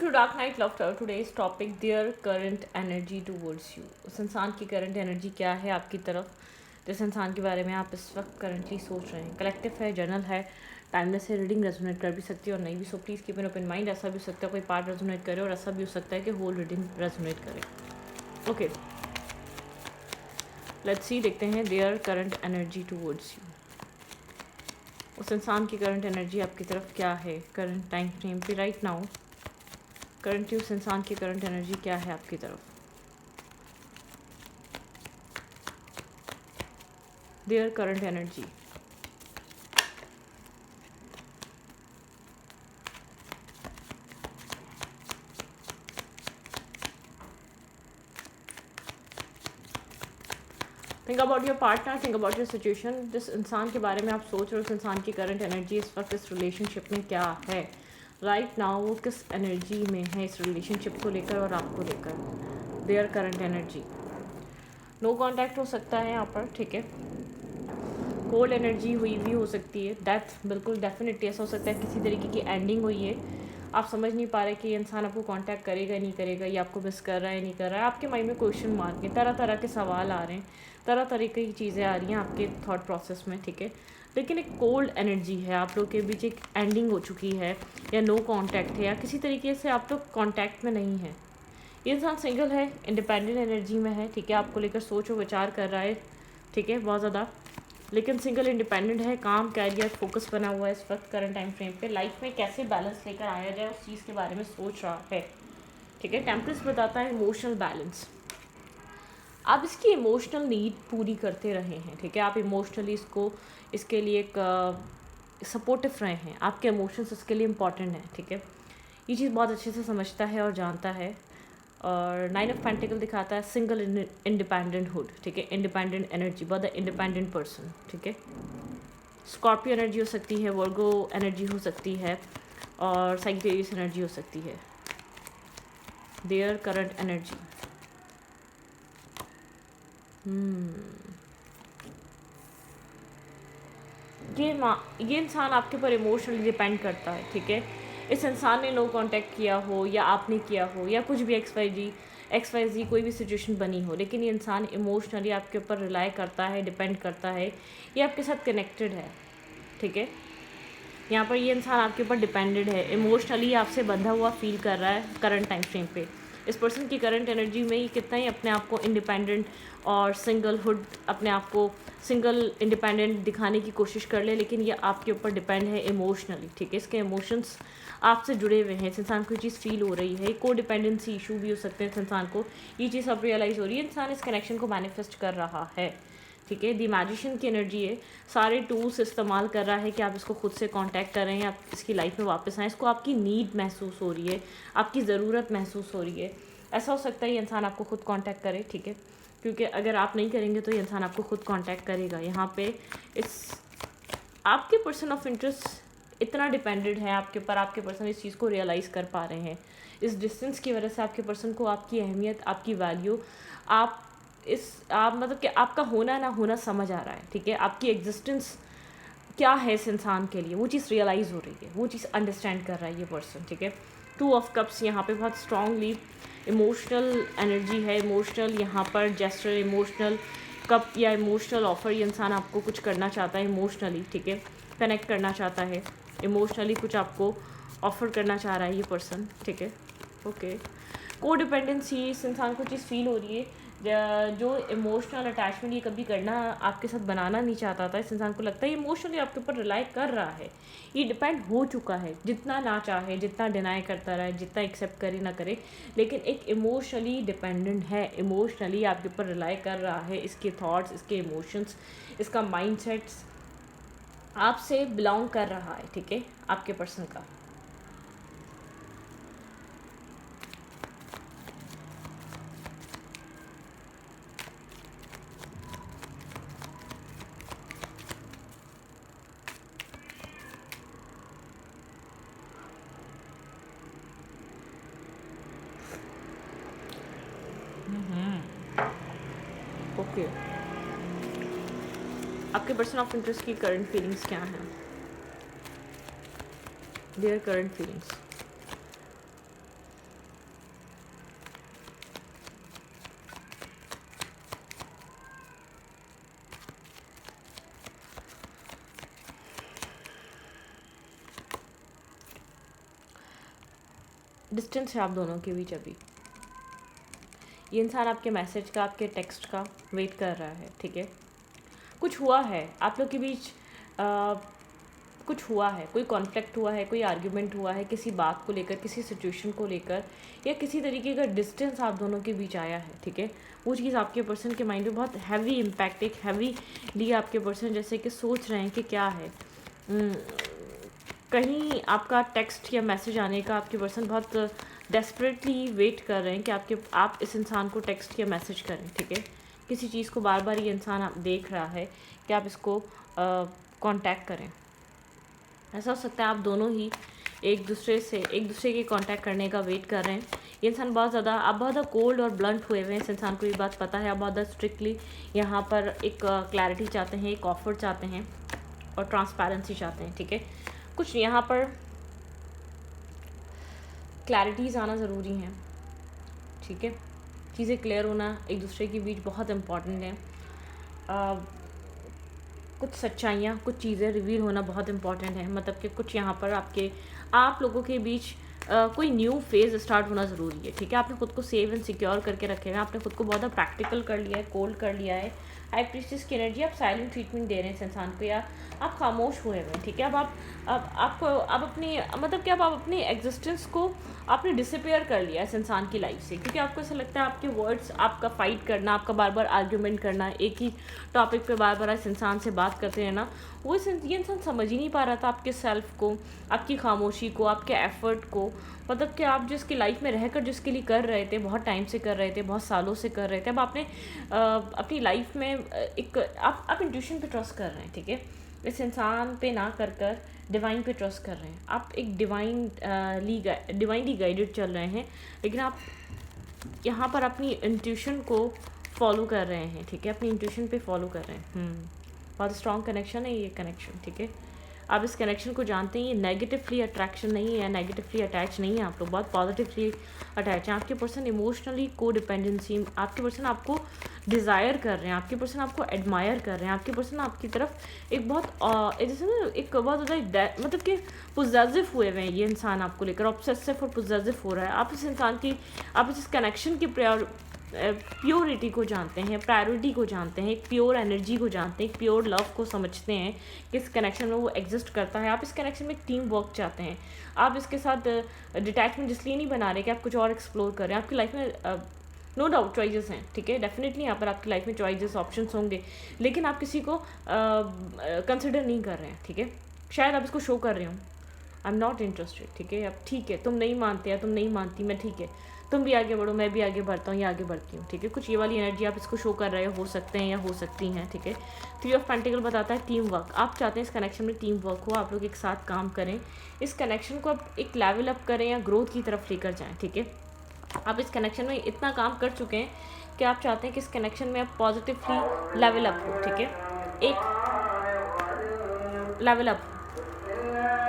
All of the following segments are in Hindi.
To dark night love today's topic their current energy towards you. उस इंसान की करंट एनर्जी क्या है आपकी तरफ, जिस इंसान के बारे में आप इस वक्त करंटली सोच रहे हैं। कलेक्टिव है, जर्नल है, टाइमलेस है, रीडिंग रेजोनेट कर भी सकती है और नहीं भी। So please keep an open mind. ऐसा भी हो सकता है कोई पार्ट रेजोनेट करे और ऐसा भी हो सकता है कि होल रीडिंग रेजोनेट करे। ओके, लेट्स सी, देखते हैं there current energy towards you. उस इंसान की करंट एनर्जी आपकी तरफ क्या है करंट टाइम फ्रेम पे राइट नाउ। करंटली उस इंसान की करंट एनर्जी क्या है आपकी तरफ। There current energy. Think about your partner, think about your situation. जिस इंसान के बारे में आप सोच रहे हो, उस इंसान की करंट एनर्जी इस वक्त इस रिलेशनशिप में क्या है राइट नाउ। वो किस एनर्जी में है इस रिलेशनशिप को लेकर और आपको लेकर। Their current energy. No contact हो सकता है यहाँ पर, ठीक है। कोल्ड एनर्जी हुई भी हो सकती है। डेथ, बिल्कुल डेफिनेटली ऐसा हो सकता है किसी तरीके की एंडिंग हुई है। आप समझ नहीं पा रहे कि ये इंसान आपको कांटेक्ट करेगा नहीं करेगा, या आपको मिस कर रहा है नहीं कर रहा है। आपके माइंड में क्वेश्चन मार्क है, तरह तरह के सवाल आ रहे हैं, तरह तरह की चीज़ें आ रही हैं आपके थॉट प्रोसेस में, ठीक है। लेकिन एक कोल्ड एनर्जी है, आप लोग के बीच एक एंडिंग हो चुकी है, या नो कॉन्टैक्ट है, या किसी तरीके से आप लोग कॉन्टैक्ट में नहीं हैं। ये इंसान सिंगल है, इंडिपेंडेंट एनर्जी में है, ठीक है। आपको लेकर सोच और विचार कर रहा है, ठीक है, बहुत ज़्यादा। लेकिन सिंगल इंडिपेंडेंट है, काम कैरियर फोकस बना हुआ है इस वक्त करंट टाइम फ्रेम पे। लाइफ में कैसे बैलेंस लेकर आया जाए उस चीज़ के बारे में सोच रहा है, ठीक है। टेम्परेस बताता है इमोशनल बैलेंस। आप इसकी इमोशनल नीड पूरी करते रहे हैं, ठीक है। आप इमोशनली इसको इसके लिए एक सपोर्टिव रहे हैं। आपके इमोशंस इसके लिए इम्पॉर्टेंट हैं, ठीक है। ये चीज़ बहुत अच्छे से समझता है और जानता है। और 9 ऑफ पेंटिकल दिखाता है सिंगल इंडिपेंडेंट हुड, ठीक है। इंडिपेंडेंट एनर्जी, बहुत इंडिपेंडेंट पर्सन, ठीक है। स्कॉर्पियो एनर्जी हो सकती है, वर्गो एनर्जी हो सकती है, और सैजिटेरियस एनर्जी हो सकती है। There current energy. ये इंसान आपके ऊपर इमोशनली डिपेंड करता है, ठीक है। इस इंसान ने नो कांटेक्ट किया हो या आपने किया हो या कुछ भी एक्स वाई जी कोई भी सिचुएशन बनी हो, लेकिन ये इंसान इमोशनली आपके ऊपर रिलाई करता है, डिपेंड करता है, ये आपके साथ कनेक्टेड है, ठीक है। यहाँ पर ये इंसान आपके ऊपर डिपेंडेड है, इमोशनली आपसे बंधा हुआ फील कर रहा है करंट टाइम फ्रेम पे। इस पर्सन की करंट एनर्जी में ये कितना ही अपने आप को इंडिपेंडेंट और सिंगलहुड, अपने आप को सिंगल इंडिपेंडेंट दिखाने की कोशिश कर ले, लेकिन ये आपके ऊपर डिपेंड है इमोशनली, ठीक है। इसके इमोशंस आपसे जुड़े हुए हैं। इस इंसान को ये चीज़ फील हो रही है, को डिपेंडेंसी इशू भी हो सकते हैं इस इंसान को। ये चीज़ अब रियलाइज़ हो रही है, इंसान इस कनेक्शन को मैनिफेस्ट कर रहा है, ठीक है। द मैजिशियन की एनर्जी है, सारे टूल्स इस्तेमाल कर रहा है कि आप इसको खुद से कांटेक्ट करें, आप इसकी लाइफ में वापस आएँ। इसको आपकी नीड महसूस हो रही है, आपकी ज़रूरत महसूस हो रही है। ऐसा हो सकता है ये इंसान आपको खुद कांटेक्ट करे, ठीक है, क्योंकि अगर आप नहीं करेंगे तो ये इंसान आपको खुद कांटेक्ट करेगा। यहाँ पे इस आपके पर्सन ऑफ इंटरेस्ट इतना डिपेंडेंट है आपके ऊपर, आपके पर्सन इस चीज़ को रियलाइज़ कर पा रहे हैं। इस डिस्टेंस की वजह से आपके पर्सन को आपकी अहमियत, आपकी वैल्यू, आप मतलब कि आपका होना ना होना समझ आ रहा है, ठीक है। आपकी एग्जिस्टेंस क्या है इस इंसान के लिए, वो चीज़ रियलाइज़ हो रही है, वो चीज़ अंडरस्टैंड कर रहा है ये पर्सन, ठीक है। 2 ऑफ कप्स यहाँ पे बहुत स्ट्रांगली इमोशनल एनर्जी है, इमोशनल यहाँ पर जेस्चर, इमोशनल कप या इमोशनल ऑफर। ये इंसान आपको कुछ करना चाहता है इमोशनली, ठीक है, कनेक्ट करना चाहता है इमोशनली, कुछ आपको ऑफर करना चाह रहा है ये पर्सन, ठीक है। ओके, को डिपेंडेंसी इस इंसान को चीज़ फील हो रही है, जो इमोशनल अटैचमेंट ये कभी करना आपके साथ बनाना नहीं चाहता था, इस इंसान को लगता है इमोशनली आपके ऊपर रिलाई कर रहा है, ये डिपेंड हो चुका है। जितना ना चाहे, जितना डिनाई करता रहे, जितना एक्सेप्ट करे ना करे, लेकिन एक इमोशनली डिपेंडेंट है, इमोशनली आपके ऊपर रिलाई कर रहा है। इसके थॉट्स, इसके इमोशंस, इसका माइंडसेट्स आपसे बिलोंग कर रहा है, ठीक है, आपके पर्सन का। ओके, आपके पर्सन ऑफ इंटरेस्ट की करंट फीलिंग्स क्या हैं, देयर करंट फीलिंग्स। डिस्टेंस है आप दोनों के बीच अभी। ये इंसान आपके मैसेज का, आपके टेक्स्ट का वेट कर रहा है, ठीक है। कुछ हुआ है आप लोग के बीच, कुछ हुआ है, कोई कॉन्फ्लिक्ट हुआ है, कोई आर्ग्यूमेंट हुआ है किसी बात को लेकर, किसी सिचुएशन को लेकर, या किसी तरीके का डिस्टेंस आप दोनों के बीच आया है, ठीक है। वो चीज़ आपके पर्सन के माइंड में बहुत हैवी इम्पैक्ट, एक हैवी लिया आपके पर्सन, जैसे कि सोच रहे हैं कि क्या है। कहीं आपका टेक्स्ट या मैसेज आने का आपके पर्सन बहुत डेस्परेटली वेट कर रहे हैं कि आप इस इंसान को टेक्स्ट या मैसेज करें, ठीक है। किसी चीज़ को बार बार ये इंसान आप देख रहा है कि आप इसको कांटेक्ट करें। ऐसा हो सकता है आप दोनों ही एक दूसरे के कांटेक्ट करने का वेट कर रहे हैं। ये इंसान आप बहुत ज़्यादा कोल्ड और ब्लंट हुए हुए हैं। इस इंसान को ये बात पता है, आप बहुत ज़्यादा स्ट्रिक्टली यहाँ पर एक क्लैरिटी चाहते हैं, एक ऑफर चाहते हैं और ट्रांसपेरेंसी चाहते हैं, ठीक है। कुछ यहाँ पर क्लैरिटीज़ आना ज़रूरी है, ठीक है। चीज़ें क्लियर होना एक दूसरे के बीच बहुत इम्पॉर्टेंट है। कुछ सच्चाइयाँ, कुछ चीज़ें रिवील होना बहुत इम्पॉर्टेंट है। मतलब कि कुछ यहाँ पर आप लोगों के बीच कोई न्यू फेज़ स्टार्ट होना ज़रूरी है, ठीक है। आपने खुद को सेव एंड सिक्योर करके रखे हैं, आपने खुद को बहुत ज़्यादा प्रैक्टिकल कर लिया है, कोल्ड कर लिया है। हाई प्रीस्टेस की एनर्जी, आप साइलेंट ट्रीटमेंट दे रहे हैं इस इंसान को, या आप खामोश हुए हैं, ठीक है। अब अपनी एग्जिस्टेंस को आपने डिसअपियर कर लिया इस इंसान की लाइफ से, क्योंकि आपको ऐसा लगता है आपके वर्ड्स, आपका फाइट करना, आपका बार बार आर्ग्यूमेंट करना, एक ही टॉपिक पे बार बार इस इंसान से बात करते रहना, ये इंसान समझ ही नहीं पा रहा था आपके सेल्फ को, आपकी खामोशी को, आपके एफर्ट को। मतलब कि आप जिसकी लाइफ में रहकर जिसके लिए कर रहे थे, बहुत टाइम से कर रहे थे, बहुत सालों से कर रहे थे, अब आपने अपनी लाइफ में आप इंट्यूशन पे ट्रस्ट कर रहे हैं, ठीक है। इस इंसान पे ना कर डिवाइन पे ट्रस्ट कर रहे हैं। आप एक डिवाइनली गाइडेड चल रहे हैं, लेकिन आप यहाँ पर अपनी इंट्यूशन को फॉलो कर रहे हैं, ठीक है। अपनी इंट्यूशन पे फॉलो कर रहे हैं। बहुत स्ट्रॉन्ग कनेक्शन है ये कनेक्शन, ठीक है। आप इस कनेक्शन को जानते हैं, ये नेगेटिवली अट्रैक्शन नहीं है, नेगेटिवली अटैच नहीं है, आप लोग बहुत पॉजिटिवली अटैच हैं। आपके पर्सन इमोशनली को डिपेंडेंसी, आपके पर्सन आपको डिज़ायर कर रहे हैं, आपके पर्सन आपको एडमायर कर रहे हैं, आपके पर्सन आपकी तरफ एक बहुत जैसे ना एक बहुत ज़्यादा मतलब कि पोजेसिव हुए हुए हैं। ये इंसान आपको लेकर ऑब्सेसिव और पोजेसिव हो रहा है। आप इस कनेक्शन की प्योरिटी को जानते हैं, प्रायोरिटी को जानते हैं, एक प्योर एनर्जी को जानते हैं, एक प्योर लव को समझते हैं कि इस कनेक्शन में वो एग्जिस्ट करता है। आप इस कनेक्शन में एक टीम वर्क चाहते हैं। आप इसके साथ डिटैचमेंट इसलिए नहीं बना रहे कि आप कुछ और एक्सप्लोर कर रहे हैं। आपकी लाइफ में नो डाउट चॉइसेस हैं, ठीक है। डेफिनेटली यहाँ पर आपकी लाइफ में चॉइसेस, ऑप्शंस होंगे, लेकिन आप किसी को कंसिडर नहीं कर रहे हैं, ठीक है। शायद आप इसको शो कर रहे हो, आई एम नॉट इंटरेस्टेड, ठीक है। अब ठीक है, तुम नहीं मानते या तुम नहीं मानती, मैं ठीक है, तुम भी आगे बढ़ो, मैं भी आगे बढ़ता हूँ या आगे बढ़ती हूँ, ठीक है। कुछ ये वाली एनर्जी आप इसको शो कर रहे हो सकते हैं या हो सकती हैं, ठीक है। 3 ऑफ पेंटिकल बताता है टीम वर्क। आप चाहते हैं इस कनेक्शन में टीम वर्क हो, आप लोग एक साथ काम करें, इस कनेक्शन को आप एक लेवल अप करें या ग्रोथ की तरफ लेकर जाएँ, ठीक है। आप इस कनेक्शन में इतना काम कर चुके हैं कि आप चाहते हैं कि इस कनेक्शन में आप पॉजिटिवली लेवल अप हो, ठीक है। एक लेवल अप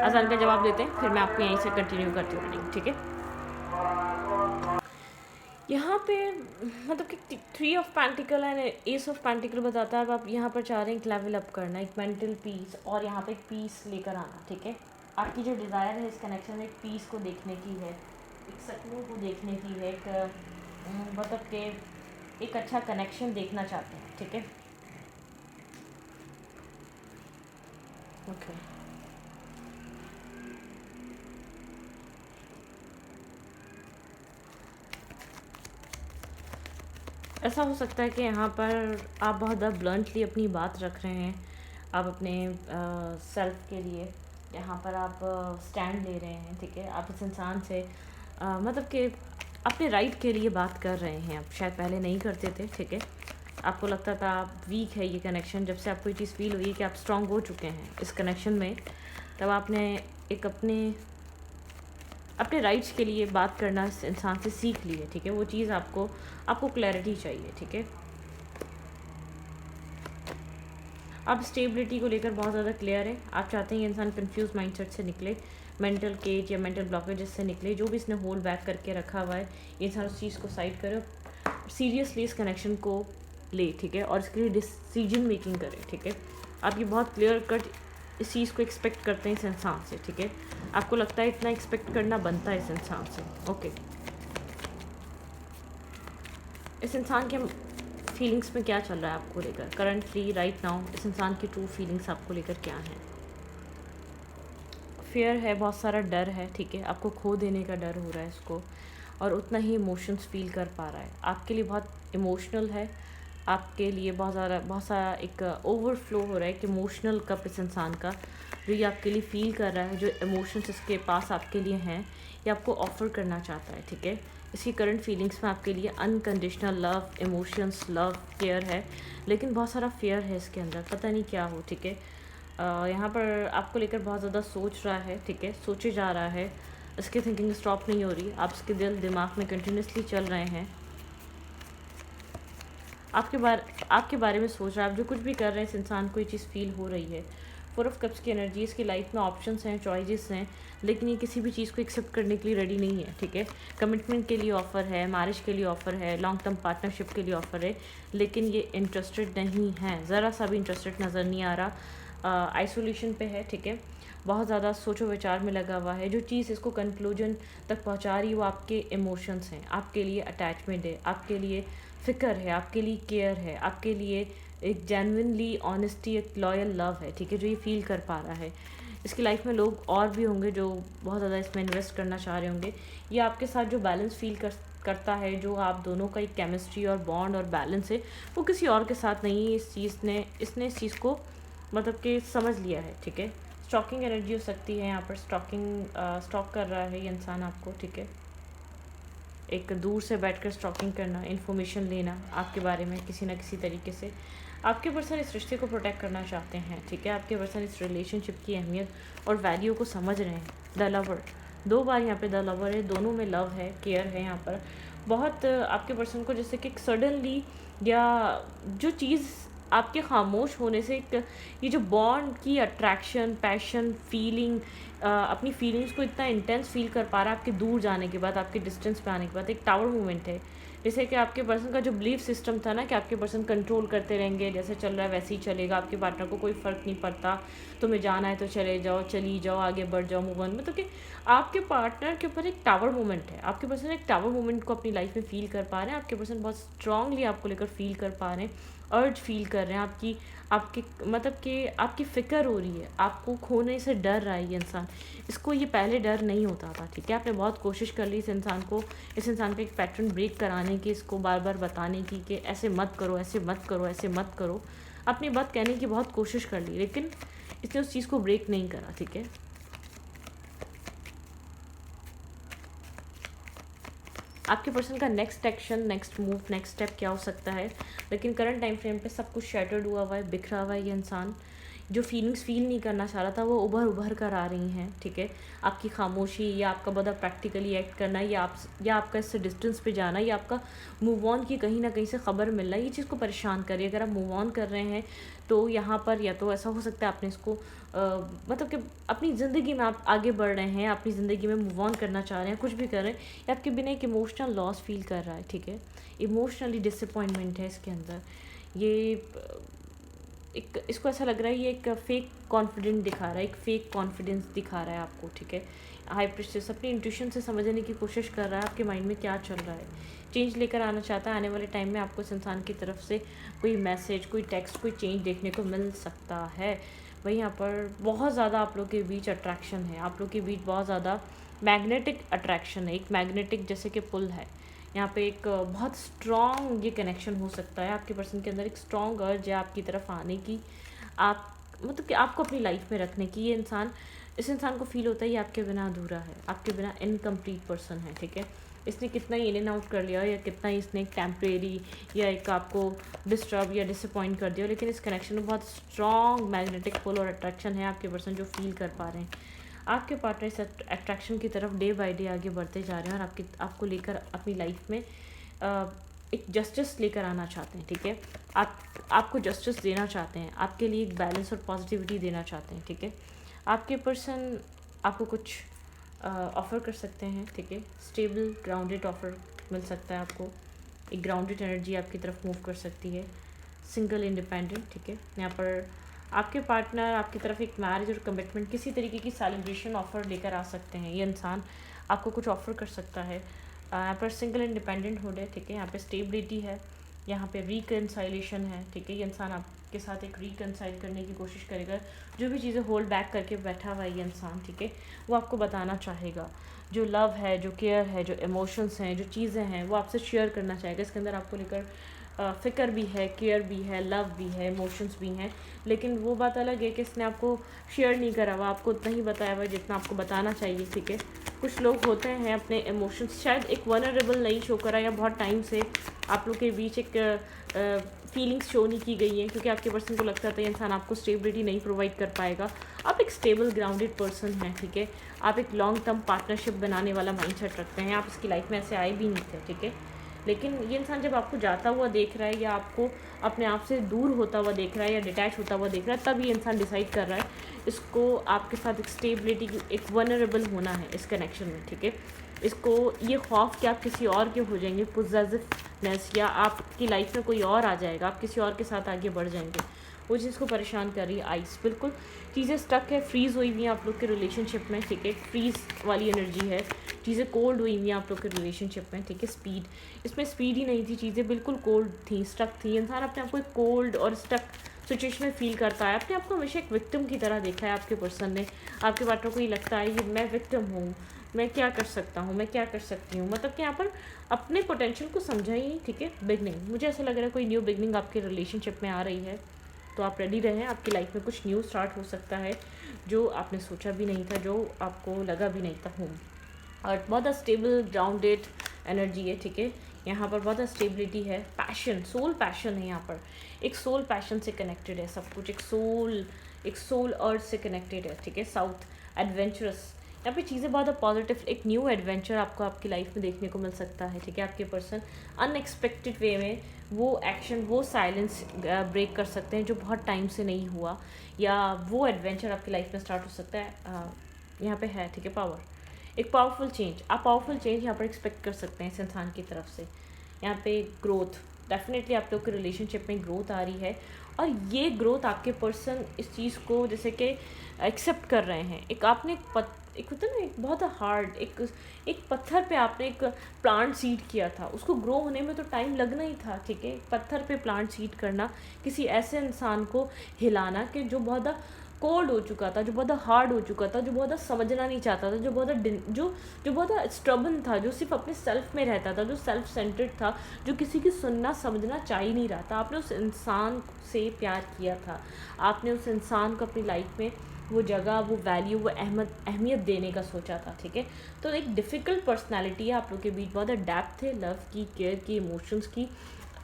अजान का जवाब देते हैं, फिर मैं आपको यहीं से कंटिन्यू करती हूँ, ठीक है। यहाँ पे मतलब कि 3 of pentacle and S of pentacle बताता है आप यहाँ पर चाह रहे हैं एक लेवल अप करना, एक मेंटल पीस, और यहाँ पे एक पीस लेकर आना, ठीक है। आपकी जो डिज़ायर है इस कनेक्शन में एक पीस को देखने की है, एक सकून को देखने की है, एक मतलब कि एक अच्छा कनेक्शन देखना चाहते हैं, ठीक है। ओके ऐसा हो सकता है कि यहाँ पर आप बहुत ज़्यादा ब्लंटली अपनी बात रख रहे हैं, आप अपने सेल्फ के लिए यहाँ पर आप स्टैंड ले रहे हैं, ठीक है। आप इस इंसान से मतलब कि अपने राइट के लिए बात कर रहे हैं। आप शायद पहले नहीं करते थे, ठीक है। आपको लगता था आप वीक है ये कनेक्शन, जब से आपको ये चीज़ फील हुई कि आप स्ट्रांग हो चुके हैं इस कनेक्शन में, तब आपने एक अपने राइट्स के लिए बात करना इस इंसान से सीख ली है, ठीक है। वो चीज़ आपको क्लैरिटी चाहिए, ठीक है। आप स्टेबिलिटी को लेकर बहुत ज़्यादा क्लियर है। आप चाहते हैं ये इंसान कंफ्यूज माइंडसेट से निकले, मेंटल केज या मेंटल ब्लॉकेज से निकले, जो भी इसने होल्ड बैक करके रखा हुआ है, ये इंसान उस चीज़ को साइड करे, सीरियसली इस कनेक्शन को ले, ठीक है, और इसके लिए डिसीजन मेकिंग करे, ठीक है। आप ये बहुत क्लियर कट इस चीज़ को एक्सपेक्ट करते हैं इस इंसान से, ठीक है। आपको लगता है इतना एक्सपेक्ट करना बनता है इस इंसान से, ओके। इस इंसान के फीलिंग्स में क्या चल रहा है आपको लेकर करंटली राइट नाउ? इस इंसान की ट्रू फीलिंग्स आपको लेकर क्या हैं? फियर है, बहुत सारा डर है, ठीक है। आपको खो देने का डर हो रहा है इसको, और उतना ही इमोशंस फील कर पा रहा है। आपके लिए बहुत इमोशनल है, आपके लिए बहुत सारा एक ओवरफ्लो हो रहा है, एक इमोशनल कप इस इंसान का, जो ये आपके लिए फ़ील कर रहा है। जो इमोशंस इसके पास आपके लिए हैं, ये आपको ऑफ़र करना चाहता है, ठीक है। इसकी करंट फीलिंग्स में आपके लिए unconditional love, emotions, love, care है, लेकिन बहुत सारा फियर है इसके अंदर, पता नहीं क्या हो, ठीक है। यहाँ पर आपको लेकर बहुत ज़्यादा सोच रहा है, ठीक है, सोचे जा रहा है। इसकी थिंकिंग स्टॉप नहीं हो रही, आप इसके दिमाग में कंटिन्यूसली चल रहे हैं। आपके बारे में सोच रहा है। आप जो कुछ भी कर रहे हैं इस इंसान को ये चीज़ फील हो रही है। 4 ऑफ कप्स की एनर्जी, इसकी लाइफ में ऑप्शंस हैं, चॉइसेस हैं, लेकिन ये किसी भी चीज़ को एक्सेप्ट करने के लिए रेडी नहीं है, ठीक है। कमिटमेंट के लिए ऑफ़र है, मैरिज के लिए ऑफ़र है, लॉन्ग टर्म पार्टनरशिप के लिए ऑफ़र है, लेकिन ये इंटरेस्टेड नहीं है, ज़रा सा भी इंटरेस्टेड नज़र नहीं आ रहा। आइसोलेशन पे है, ठीक है। बहुत ज़्यादा सोचो विचार में लगा हुआ है। जो चीज़ इसको कंक्लूजन तक पहुंचा रही है वो आपके इमोशंस हैं, आपके लिए अटैचमेंट है, आपके लिए फ़िक्र है, आपके लिए केयर है, आपके लिए एक जेन्युइनली ऑनेस्टी, एक लॉयल लव है, ठीक है, जो ये फ़ील कर पा रहा है। इसकी लाइफ में लोग और भी होंगे जो बहुत ज़्यादा इसमें इन्वेस्ट करना चाह रहे होंगे। ये आपके साथ जो बैलेंस फ़ील करता है, जो आप दोनों का एक केमिस्ट्री और बॉन्ड और बैलेंस है, वो किसी और के साथ नहीं है। इसने इस चीज़ को मतलब कि समझ लिया है, ठीक है। स्टॉकिंग एनर्जी हो सकती है यहाँ पर, स्टॉक कर रहा है ये इंसान आपको, ठीक है। एक दूर से बैठकर स्टॉकिंग करना, इन्फॉर्मेशन लेना आपके बारे में किसी न किसी तरीके से। आपके पर्सन इस रिश्ते को प्रोटेक्ट करना चाहते हैं, ठीक है। आपके पर्सन इस रिलेशनशिप की अहमियत और वैल्यू को समझ रहे हैं। द लवर, 2 बार यहाँ पे द लवर है, दोनों में लव है, केयर है यहाँ पर। बहुत आपके पर्सन को जैसे कि सडनली, या जो चीज़ आपके खामोश होने से एक ये जो बॉन्ड की अट्रैक्शन, पैशन, फीलिंग, अपनी फीलिंग्स को इतना इंटेंस फील कर पा रहा है आपके दूर जाने के बाद, आपके डिस्टेंस पे आने के बाद। एक टावर मूवमेंट है, जैसे कि आपके पर्सन का जो बिलीफ सिस्टम था ना कि आपके पर्सन कंट्रोल करते रहेंगे, जैसे चल रहा है वैसे ही चलेगा, आपके पार्टनर को कोई फ़र्क नहीं पड़ता, तुम्हें जाना है तो चले जाओ, चली जाओ, आगे बढ़ जाओ, मूव ऑन। मतलब कि आपके पार्टनर के ऊपर एक टावर मूवमेंट है, आपके पर्सन एक टावर मूवमेंट को अपनी लाइफ में फ़ील कर पा रहे हैं। आपके पर्सन बहुत स्ट्रांगली आपको लेकर फ़ील कर पा रहे हैं, अर्ज फील कर रहे हैं, आपकी मतलब कि आपकी फ़िक्र हो रही है, आपको खोने से डर रहा है ये इंसान। इसको ये पहले डर नहीं होता था, ठीक है। आपने बहुत कोशिश कर ली इस इंसान का एक पैटर्न ब्रेक कराने की, इसको बार बार बताने की कि ऐसे मत करो, ऐसे मत करो, ऐसे मत करो। अपनी बात कहने की बहुत कोशिश कर ली, लेकिन इसने उस चीज़ को ब्रेक नहीं करा, ठीक है। आपके पर्सन का next action, next move, next step क्या हो सकता है? लेकिन करंट टाइम फ्रेम पे सब कुछ शैटर्ड हुआ हुआ है, बिखरा हुआ है। ये इंसान जो फीलिंग्स फील नहीं करना चाह रहा था वो उभर कर आ रही हैं, ठीक है। आपकी खामोशी, या आपका बहुत प्रैक्टिकली एक्ट करना, या आपका इससे डिस्टेंस पे जाना, या आपका मूव ऑन की कहीं ना कहीं से ख़बर मिलना, ये चीज़ को परेशान कर रही है। अगर आप मूव ऑन कर रहे हैं तो यहाँ पर या तो ऐसा हो सकता है आपने इसको मतलब कि अपनी ज़िंदगी में आप आगे बढ़ रहे हैं, अपनी ज़िंदगी में मूव ऑन करना चाह रहे हैं, कुछ भी कर रहे हैं, या आपके बिना एक इमोशनल लॉस फील कर रहा है, ठीक है। इमोशनली डिसअपॉइंटमेंट है इसके अंदर। ये एक इसको ऐसा लग रहा है ये एक फेक कॉन्फिडेंट दिखा रहा है, एक फेक कॉन्फिडेंस दिखा रहा है आपको, ठीक है। हाई प्रेशर अपनी इंट्यूशन से समझने की कोशिश कर रहा है आपके माइंड में क्या चल रहा है, चेंज लेकर आना चाहता है। आने वाले टाइम में आपको इस इंसान की तरफ से कोई मैसेज, कोई टेक्स्ट, कोई चेंज देखने को मिल सकता है। वहीं यहाँ पर बहुत ज़्यादा आप लोग के बीच अट्रैक्शन है, आप लोग के बीच बहुत ज़्यादा मैग्नेटिक अट्रैक्शन है, एक मैग्नेटिक जैसे कि पुल है। यहाँ पे एक बहुत स्ट्रॉन्ग ये कनेक्शन हो सकता है। आपके पर्सन के अंदर एक स्ट्रॉन्ग अर्ज है आपकी तरफ आने की, आप मतलब कि आपको अपनी लाइफ में रखने की। ये इंसान, इस इंसान को फील होता है ये आपके बिना अधूरा है, आपके बिना इनकम्प्लीट पर्सन है, ठीक है। इसने कितना ही इन एंड आउट कर लिया, या कितना ही इसने एक टेम्परेरी या एक आपको डिस्टर्ब या डिसअपॉइंट कर दिया, लेकिन इस कनेक्शन में बहुत स्ट्रॉन्ग मैग्नेटिक पुल और अट्रैक्शन है आपके पर्सन जो फील कर पा रहे हैं। आपके पार्टनर इस अट्रैक्शन की तरफ डे बाय डे आगे बढ़ते जा रहे हैं, और आपको लेकर अपनी लाइफ में एक जस्टिस लेकर आना चाहते हैं, ठीक है। आपको जस्टिस देना चाहते हैं, आपके लिए एक बैलेंस और पॉजिटिविटी देना चाहते हैं, ठीक है। आपके पर्सन आपको कुछ ऑफ़र कर सकते हैं, ठीक है। स्टेबल ग्राउंडेड ऑफ़र मिल सकता है आपको, एक ग्राउंडेड एनर्जी आपकी तरफ मूव कर सकती है। सिंगल इंडिपेंडेंट, ठीक है। यहाँ पर आपके पार्टनर आपकी तरफ एक मैरिज और कमिटमेंट किसी तरीके की सेलिब्रेशन ऑफ़र लेकर आ सकते हैं। ये इंसान आपको कुछ ऑफ़र कर सकता है। यहाँ पर सिंगल इंडिपेंडेंट होल्ड है, ठीक है। यहाँ पे स्टेबिलिटी है, यहाँ पे रिकनसाइलेशन है, ठीक है। ये इंसान आपके साथ एक रिकनसाइल करने की कोशिश करेगा। जो भी चीज़ें होल्ड बैक करके बैठा हुआ है ये इंसान, ठीक है, वो आपको बताना चाहेगा। जो लव है, जो केयर है, जो इमोशंस हैं, जो चीज़ें हैं, वो आपसे शेयर करना चाहेगा। इसके अंदर आपको लेकर फ़िक्र भी है, केयर भी है, लव भी है, इमोशंस भी हैं। लेकिन वो बात अलग है कि इसने आपको शेयर नहीं करा हुआ, आपको उतना ही बताया हुआ जितना आपको बताना चाहिए, ठीक है। कुछ लोग होते हैं अपने इमोशंस शायद एक वनरेबल नहीं शो करा, या बहुत टाइम से आप लोग के बीच एक फीलिंग्स शो नहीं की गई हैं, क्योंकि आपके पर्सन को लगता था ये इंसान आपको स्टेबिलिटी नहीं प्रोवाइड कर पाएगा। आप एक स्टेबल ग्राउंडेड पर्सन हैं, ठीक है। आप एक लॉन्ग टर्म पार्टनरशिप बनाने वाला माइंडसेट रखते हैं। आप इसकी लाइफ में ऐसे आए भी नहीं थे, ठीक है। लेकिन ये इंसान जब आपको जाता हुआ देख रहा है, या आपको अपने आप से दूर होता हुआ देख रहा है, या डिटैच होता हुआ देख रहा है, तब ये इंसान डिसाइड कर रहा है इसको आपके साथ एक स्टेबिलिटी, एक वनरेबल होना है इस कनेक्शन में, ठीक है। इसको ये खौफ कि आप किसी और के हो जाएंगे, पोजेसिवनेस, या आपकी लाइफ में कोई और आ जाएगा, आप किसी और के साथ आगे बढ़ जाएंगे, वो चीज़ को परेशान कर रही है। आइस बिल्कुल चीज़ें स्टक है, फ्रीज़ हुई हुई हैं आप लोग के रिलेशनशिप में, ठीक है। फ्रीज़ वाली एनर्जी है, चीज़ें कोल्ड हुई हुई हैं आप लोग के रिलेशनशिप में, ठीक है। स्पीड, इसमें स्पीड ही नहीं थी, चीज़ें बिल्कुल कोल्ड थी, स्टक थी। इंसान अपने आप को एक कोल्ड और स्टक सिचुएशन में फील करता है। अपने आप को हमेशा एक विक्टिम की तरह देखा है आपके पर्सन ने। आपके पार्टनर को ये लगता है कि मैं विक्टिम हूँ, मैं क्या कर सकता हूँ, मैं क्या कर सकती हूँ, मतलब कि यहाँ पर अपने पोटेंशियल को समझा ही नहीं, ठीक है। बिगनिंग, मुझे ऐसा लग रहा है कोई न्यू बिगनिंग आपके रिलेशनशिप में आ रही है, तो आप रेडी रहें। आपकी लाइफ में कुछ न्यू स्टार्ट हो सकता है जो आपने सोचा भी नहीं था, जो आपको लगा भी नहीं था हो। और बहुत स्टेबल ग्राउंडेड एनर्जी है, ठीक है। यहाँ पर बहुत स्टेबिलिटी है, पैशन, सोल पैशन है। यहाँ पर एक सोल पैशन से कनेक्टेड है सब कुछ, एक सोल अर्थ से कनेक्टेड है, ठीक है। साउथ एडवेंचरस, यहाँ पे चीज़ें बहुत पॉजिटिव, एक न्यू एडवेंचर आपको आपकी लाइफ में देखने को मिल सकता है, ठीक है। आपके पर्सन अनएक्सपेक्टेड वे में वो एक्शन, वो साइलेंस ब्रेक कर सकते हैं जो बहुत टाइम से नहीं हुआ, या वो एडवेंचर आपकी लाइफ में स्टार्ट हो सकता है। यहाँ पे है, ठीक है, पावर, एक पावरफुल चेंज, आप पावरफुल चेंज यहाँ पर एक्सपेक्ट कर सकते हैं इस इंसान की तरफ से। यहाँ पे ग्रोथ, डेफिनेटली आप लोग के रिलेशनशिप में ग्रोथ आ रही है, और ये ग्रोथ आपके पर्सन इस चीज़ को जैसे कि एक्सेप्ट कर रहे हैं। एक आपने एक होता है ना, एक बहुत हार्ड, एक पत्थर पे आपने एक प्लांट सीड किया था, उसको ग्रो होने में तो टाइम लगना ही था, ठीक है। पत्थर पे प्लांट सीड करना, किसी ऐसे इंसान को हिलाना कि जो बहुत कोल्ड हो चुका था, जो बहुत हार्ड हो चुका था, जो बहुत समझना नहीं चाहता था, जो बहुत स्ट्रबन था, जो सिर्फ अपने सेल्फ में रहता था, जो सेल्फ सेंटर्ड था, जो किसी की सुनना समझना चाह ही नहीं रहा था। आपने उस इंसान से प्यार किया था, आपने उस इंसान को अपनी लाइफ में वो जगह, वो वैल्यू, वो अहमियत देने का सोचा था, ठीक है। तो एक डिफ़िकल्ट पर्सनालिटी है आप लोग के बीच, बहुत डेप्थ है लव की, केयर की, इमोशंस की,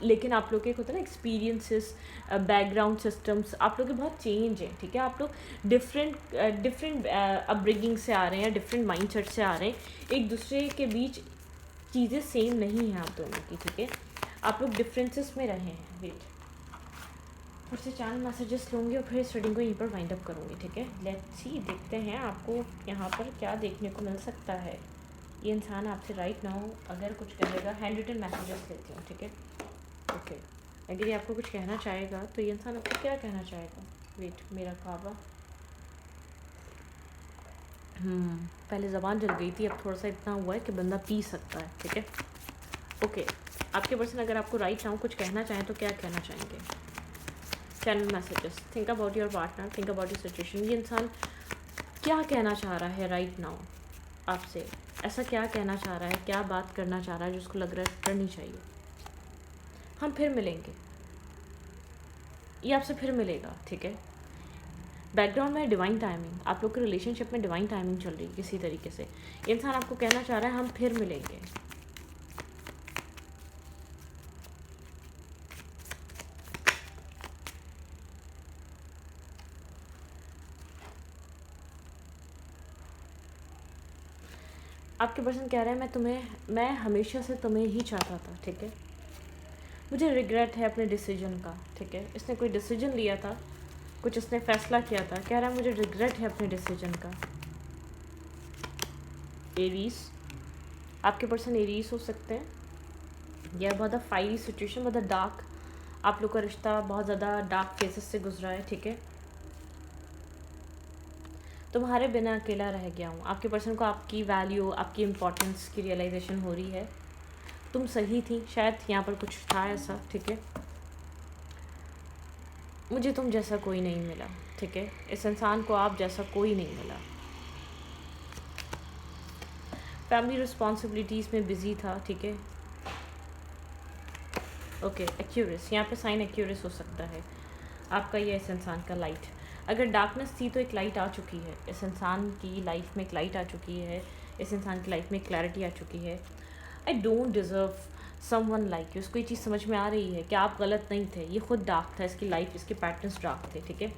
लेकिन आप लोग के होता है ना एक्सपीरियंसेस, बैकग्राउंड सिस्टम्स, आप लोग के बहुत चेंज हैं, ठीक है। आप लोग डिफरेंट अपब्रिंगिंग से आ रहे हैं, डिफरेंट माइंडसेट से आ रहे हैं। एक दूसरे के बीच चीज़ें सेम नहीं हैं आप दोनों की, ठीक है। आप लोग डिफरेंसेस में रहे हैं। वेट, फिर से चैनल मैसेजेस लूँगी और फिर इस रीडिंग को यहीं पर वाइंड अप करूँगी, ठीक है। लेट्स सी, देखते हैं आपको यहाँ पर क्या देखने को मिल सकता है। ये इंसान आपसे राइट नाउ अगर कुछ कहेगा, हैंड रिटन मैसेजेस लेती हूँ, ठीक है। ओके, अगर ये आपको कुछ कहना चाहेगा तो ये इंसान आपको क्या कहना चाहेगा। वेट, मेरा ख्वाबा, पहले ज़बान जल गई थी, अब थोड़ा सा इतना हुआ है कि बंदा पी सकता है, ठीक है। ओके, आपके पर्सन अगर आपको राइट नाउ कुछ कहना चाहें तो क्या कहना चाहेंगे। Channel messages, think about your partner, think about your situation. ये इंसान क्या कहना चाह रहा है राइट नाउ आपसे, ऐसा क्या कहना चाह रहा है, क्या बात करना चाह रहा है जिसको लग रहा है करनी चाहिए। हम फिर मिलेंगे, ये आपसे फिर मिलेगा, ठीक है। बैकग्राउंड में डिवाइन टाइमिंग, आप लोग के रिलेशनशिप में डिवाइन टाइमिंग चल रही है किसी तरीके से। ये इंसान आपको कहना चाह रहा है हम फिर मिलेंगे। आपके पर्सन कह रहे हैं मैं हमेशा से तुम्हें ही चाहता था, ठीक है। मुझे रिग्रेट है अपने डिसीजन का, ठीक है। इसने कोई डिसीजन लिया था, कुछ इसने फैसला किया था, कह रहा है मुझे रिग्रेट है अपने डिसीजन का। एरीज, आपके पर्सन एरीज हो सकते हैं। यह बहुत फाइरी सिचुएशन, बहुत डार्क, आप लोग का रिश्ता बहुत ज़्यादा डार्क फेजेस से गुजरा है, ठीक है। तुम्हारे बिना अकेला रह गया हूँ। आपके पर्सन को आपकी वैल्यू, आपकी इम्पोर्टेंस की रियलाइजेशन हो रही है। तुम सही थी, शायद यहाँ पर कुछ था ऐसा, ठीक है। मुझे तुम जैसा कोई नहीं मिला, ठीक है। इस इंसान को आप जैसा कोई नहीं मिला। फैमिली रिस्पॉन्सिबिलिटीज़ में बिजी था, ठीक है। ओके, एक्यूरस, यहाँ पे साइन एक्यूरस हो सकता है आपका या इस इंसान का लाइट। अगर डार्कनेस थी तो एक लाइट आ चुकी है, इस इंसान की लाइफ में एक लाइट आ चुकी है, इस इंसान की लाइफ में एक क्लैरिटी आ चुकी है। I don't deserve someone like you. उसको ये चीज़ समझ में आ रही है कि आप गलत नहीं थे, ये खुद डार्क था, इसकी लाइफ, इसके पैटर्न्स डार्क थे, ठीक है।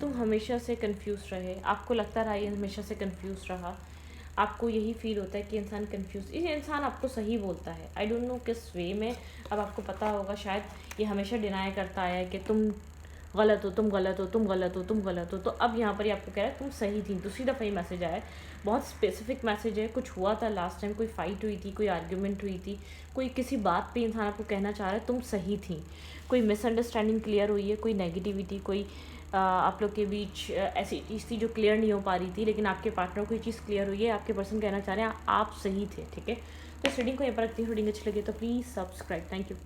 तुम हमेशा से कंफ्यूज रहे, आपको लगता रहा ये हमेशा से कंफ्यूज रहा। आपको यही फील होता है कि इंसान कंफ्यूज, ये इंसान आपको सही बोलता है, आई डोंट नो किस वे में। अब आपको पता होगा, शायद ये हमेशा डिनाई करता आया है कि तुम गलत हो, तुम गलत हो, तुम गलत हो, तुम गलत हो। तो अब यहाँ पर ये आपको कह रहा है तुम सही थी। दूसरी दफ़ा ये मैसेज आया है, बहुत स्पेसिफिक मैसेज है। कुछ हुआ था लास्ट टाइम, कोई फाइट हुई थी, कोई आर्ग्यूमेंट हुई थी, कोई किसी बात पे इंसान आपको कहना चाह रहा है तुम सही थी। कोई मिसअंडरस्टैंडिंग क्लियर हुई है, कोई नेगेटिविटी, कोई आप लोग के बीच ऐसी चीज़ थी जो क्लियर नहीं हो पा रही थी, लेकिन आपके पार्टनर को ये चीज़ क्लियर हुई है। आपके पर्सन कहना चाह रहे हैं आप सही थे, ठीक है। तो इस रीडिंग को यहाँ पर रखती हूँ। रीडिंग अच्छी लगे तो प्लीज़ सब्सक्राइब। Thank you.